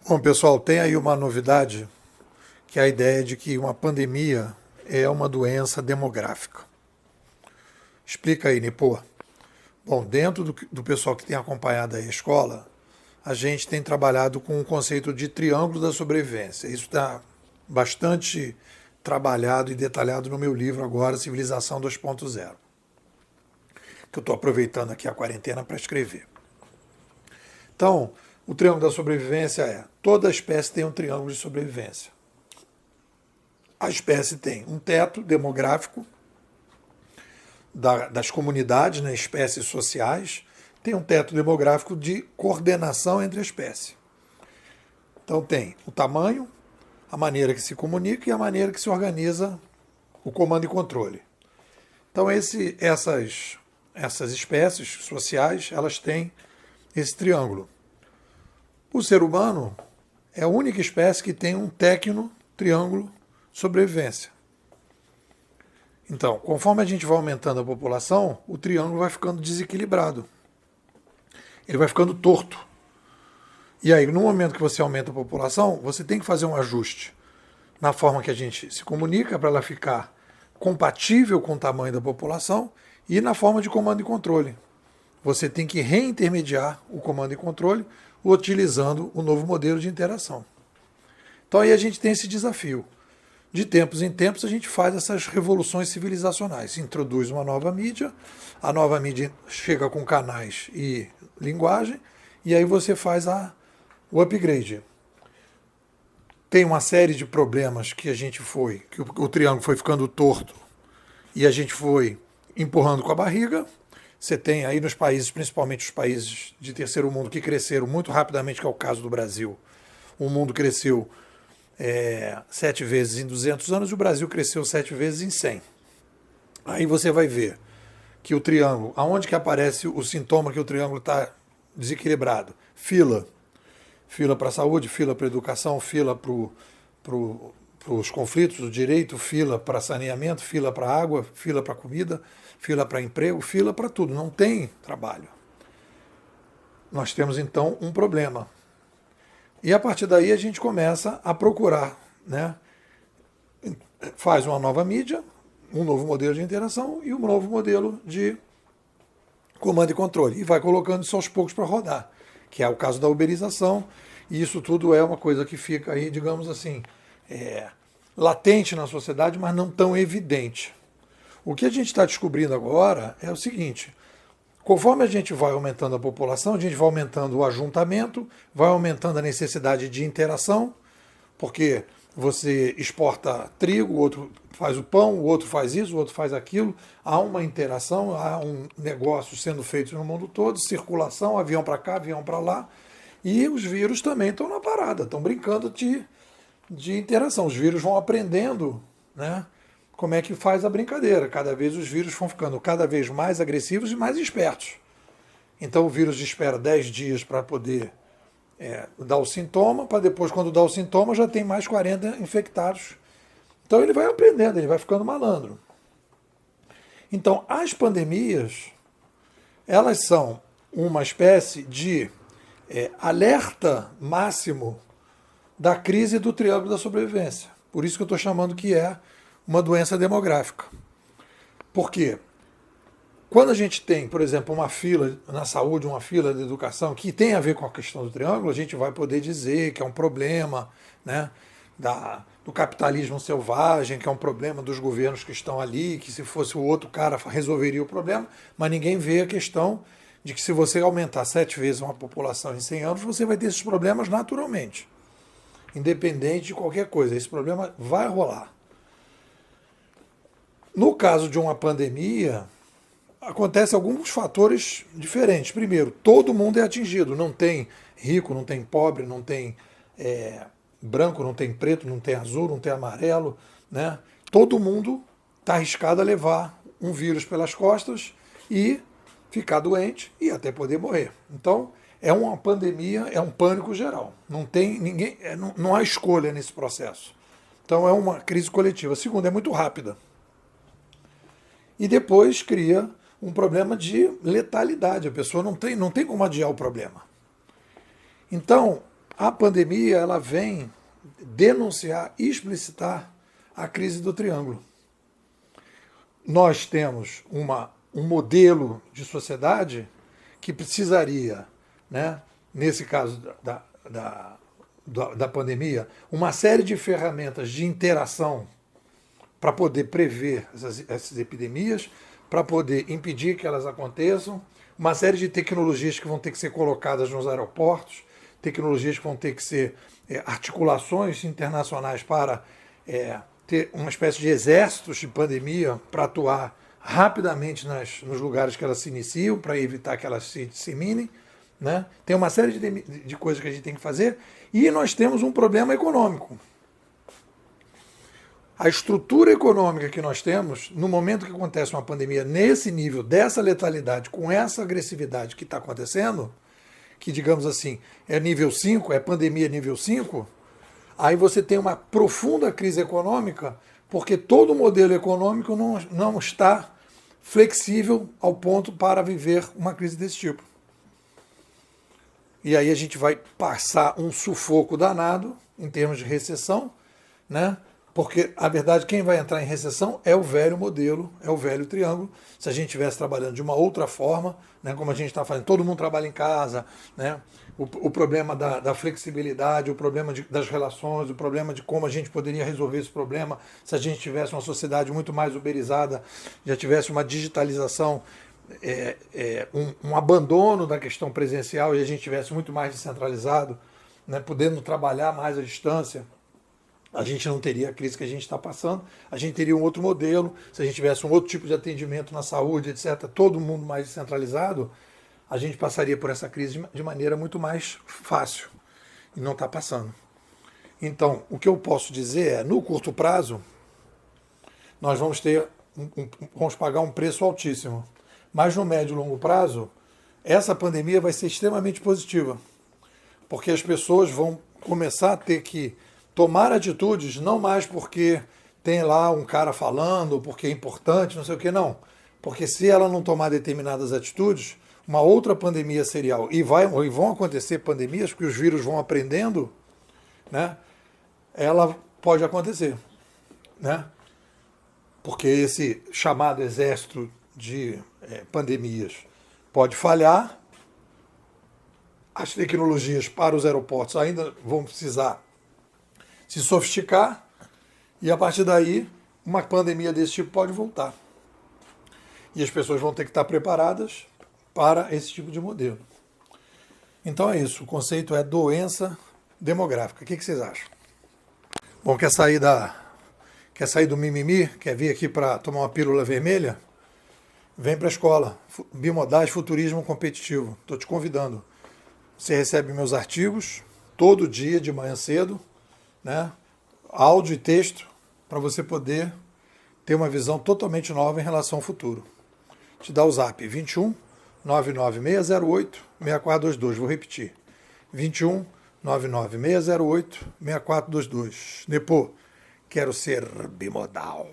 Bom, pessoal, tem aí uma novidade, que é a ideia de que uma pandemia é uma doença demográfica. Explica aí, Nipô. Bom, dentro do pessoal que tem acompanhado aí a escola, a gente tem trabalhado com o conceito de triângulo da sobrevivência. Isso está bastante trabalhado e detalhado no meu livro agora, Civilização 2.0, que eu estou aproveitando aqui a quarentena para escrever. Então, o triângulo da sobrevivência é: toda espécie tem um triângulo de sobrevivência. A espécie tem um teto demográfico das comunidades, né, espécies sociais, tem um teto demográfico de coordenação entre a espécie. Então tem o tamanho, a maneira que se comunica e a maneira que se organiza o comando e controle. Então essas espécies sociais, elas têm esse triângulo. O ser humano é a única espécie que tem um técnico triângulo sobrevivência. Então, conforme a gente vai aumentando a população, o triângulo vai ficando desequilibrado. Ele vai ficando torto. E aí, no momento que você aumenta a população, você tem que fazer um ajuste na forma que a gente se comunica para ela ficar compatível com o tamanho da população e na forma de comando e controle. Você tem que reintermediar o comando e controle utilizando o novo modelo de interação. Então aí a gente tem esse desafio. De tempos em tempos a gente faz essas revoluções civilizacionais. Se introduz uma nova mídia, a nova mídia chega com canais e linguagem, e aí você faz o upgrade. Tem uma série de problemas que o triângulo foi ficando torto e a gente foi empurrando com a barriga. Você tem aí nos países, principalmente os países de terceiro mundo, que cresceram muito rapidamente, que é o caso do Brasil. O mundo cresceu 7 vezes em 200 anos e o Brasil cresceu 7 vezes em 100. Aí você vai ver que o triângulo, aonde que aparece o sintoma que o triângulo está desequilibrado? Fila. Fila para a saúde, fila para a educação, fila para os conflitos, o direito, fila para saneamento, fila para água, fila para comida, fila para emprego, fila para tudo. Não tem trabalho. Nós temos então um problema. E a partir daí a gente começa a procurar, né? Faz uma nova mídia, um novo modelo de interação e um novo modelo de comando e controle. E vai colocando isso aos poucos para rodar, que é o caso da uberização. E isso tudo é uma coisa que fica aí, digamos assim, latente na sociedade, mas não tão evidente. O que a gente está descobrindo agora é o seguinte: conforme a gente vai aumentando a população, a gente vai aumentando o ajuntamento, vai aumentando a necessidade de interação, porque você exporta trigo, o outro faz o pão, o outro faz isso, o outro faz aquilo. Há uma interação, há um negócio sendo feito no mundo todo, circulação, avião para cá, avião para lá. E os vírus também estão na parada, estão brincando de interação. Os vírus vão aprendendo, né, como é que faz a brincadeira. Cada vez os vírus vão ficando cada vez mais agressivos e mais espertos. Então o vírus espera 10 dias para poder dar o sintoma, para depois, quando dá o sintoma, já tem mais 40 infectados. Então ele vai aprendendo, ele vai ficando malandro. Então as pandemias, elas são uma espécie de alerta máximo da crise do triângulo da sobrevivência. Por isso que eu estou chamando que é uma doença demográfica. Por quê? Quando a gente tem, por exemplo, uma fila na saúde, uma fila de educação que tem a ver com a questão do triângulo, a gente vai poder dizer que é um problema, né, do capitalismo selvagem, que é um problema dos governos que estão ali, que se fosse o outro cara resolveria o problema, mas ninguém vê a questão de que se você aumentar 7 vezes uma população em 100 anos, você vai ter esses problemas naturalmente, independente de qualquer coisa. Esse problema vai rolar. No caso de uma pandemia, acontecem alguns fatores diferentes. Primeiro, todo mundo é atingido. Não tem rico, não tem pobre, não tem branco, não tem preto, não tem azul, não tem amarelo, né? Todo mundo está arriscado a levar um vírus pelas costas e ficar doente e até poder morrer. Então, é uma pandemia, é um pânico geral. Não tem ninguém, não há escolha nesse processo. Então, é uma crise coletiva. Segundo, é muito rápida. E depois cria um problema de letalidade. A pessoa não tem como adiar o problema. Então, A pandemia ela vem denunciar, explicitar a crise do triângulo. Nós temos um modelo de sociedade que precisaria, né, nesse caso da pandemia, uma série de ferramentas de interação para poder prever essas epidemias, para poder impedir que elas aconteçam, uma série de tecnologias que vão ter que ser colocadas nos aeroportos, tecnologias que vão ter que ser articulações internacionais para ter uma espécie de exércitos de pandemia para atuar rapidamente nos lugares que elas se iniciam, para evitar que elas se disseminem. Né? Tem uma série de coisas que a gente tem que fazer e nós temos um problema econômico. A estrutura econômica que nós temos, no momento que acontece uma pandemia nesse nível, dessa letalidade, com essa agressividade que está acontecendo, que, digamos assim, é nível 5, é pandemia nível 5, aí você tem uma profunda crise econômica, porque todo o modelo econômico não está flexível ao ponto para viver uma crise desse tipo. E aí a gente vai passar um sufoco danado em termos de recessão, né? Porque, a verdade, quem vai entrar em recessão é o velho modelo, é o velho triângulo. Se a gente estivesse trabalhando de uma outra forma, né, como a gente está fazendo, todo mundo trabalha em casa, né, o problema da flexibilidade, o problema das relações, o problema de como a gente poderia resolver esse problema se a gente tivesse uma sociedade muito mais uberizada, já tivesse uma digitalização, um abandono da questão presencial e a gente tivesse muito mais descentralizado, né, podendo trabalhar mais à distância. A gente não teria a crise que a gente está passando, a gente teria um outro modelo, se a gente tivesse um outro tipo de atendimento na saúde, etc., todo mundo mais descentralizado, a gente passaria por essa crise de maneira muito mais fácil, e não está passando. Então, o que eu posso dizer é, no curto prazo, nós vamos pagar um preço altíssimo, mas no médio e longo prazo, essa pandemia vai ser extremamente positiva, porque as pessoas vão começar a ter que tomar atitudes, não mais porque tem lá um cara falando, porque é importante, não sei o que, não. Porque se ela não tomar determinadas atitudes, uma outra pandemia serial, e vão acontecer pandemias, porque os vírus vão aprendendo, né? Ela pode acontecer, né? Porque esse chamado exército de pandemias pode falhar, as tecnologias para os aeroportos ainda vão precisar se sofisticar, e a partir daí uma pandemia desse tipo pode voltar. E as pessoas vão ter que estar preparadas para esse tipo de modelo. Então é isso, o conceito é doença demográfica. O que vocês acham? Bom, quer sair do mimimi? Quer vir aqui para tomar uma pílula vermelha? Vem para a escola, Bimodais Futurismo Competitivo. Estou te convidando. Você recebe meus artigos todo dia de manhã cedo, né? Áudio e texto, para você poder ter uma visão totalmente nova em relação ao futuro. Te dá o zap 21 99608 6422. Vou repetir. 21 99608 6422. Nepô, quero ser bimodal.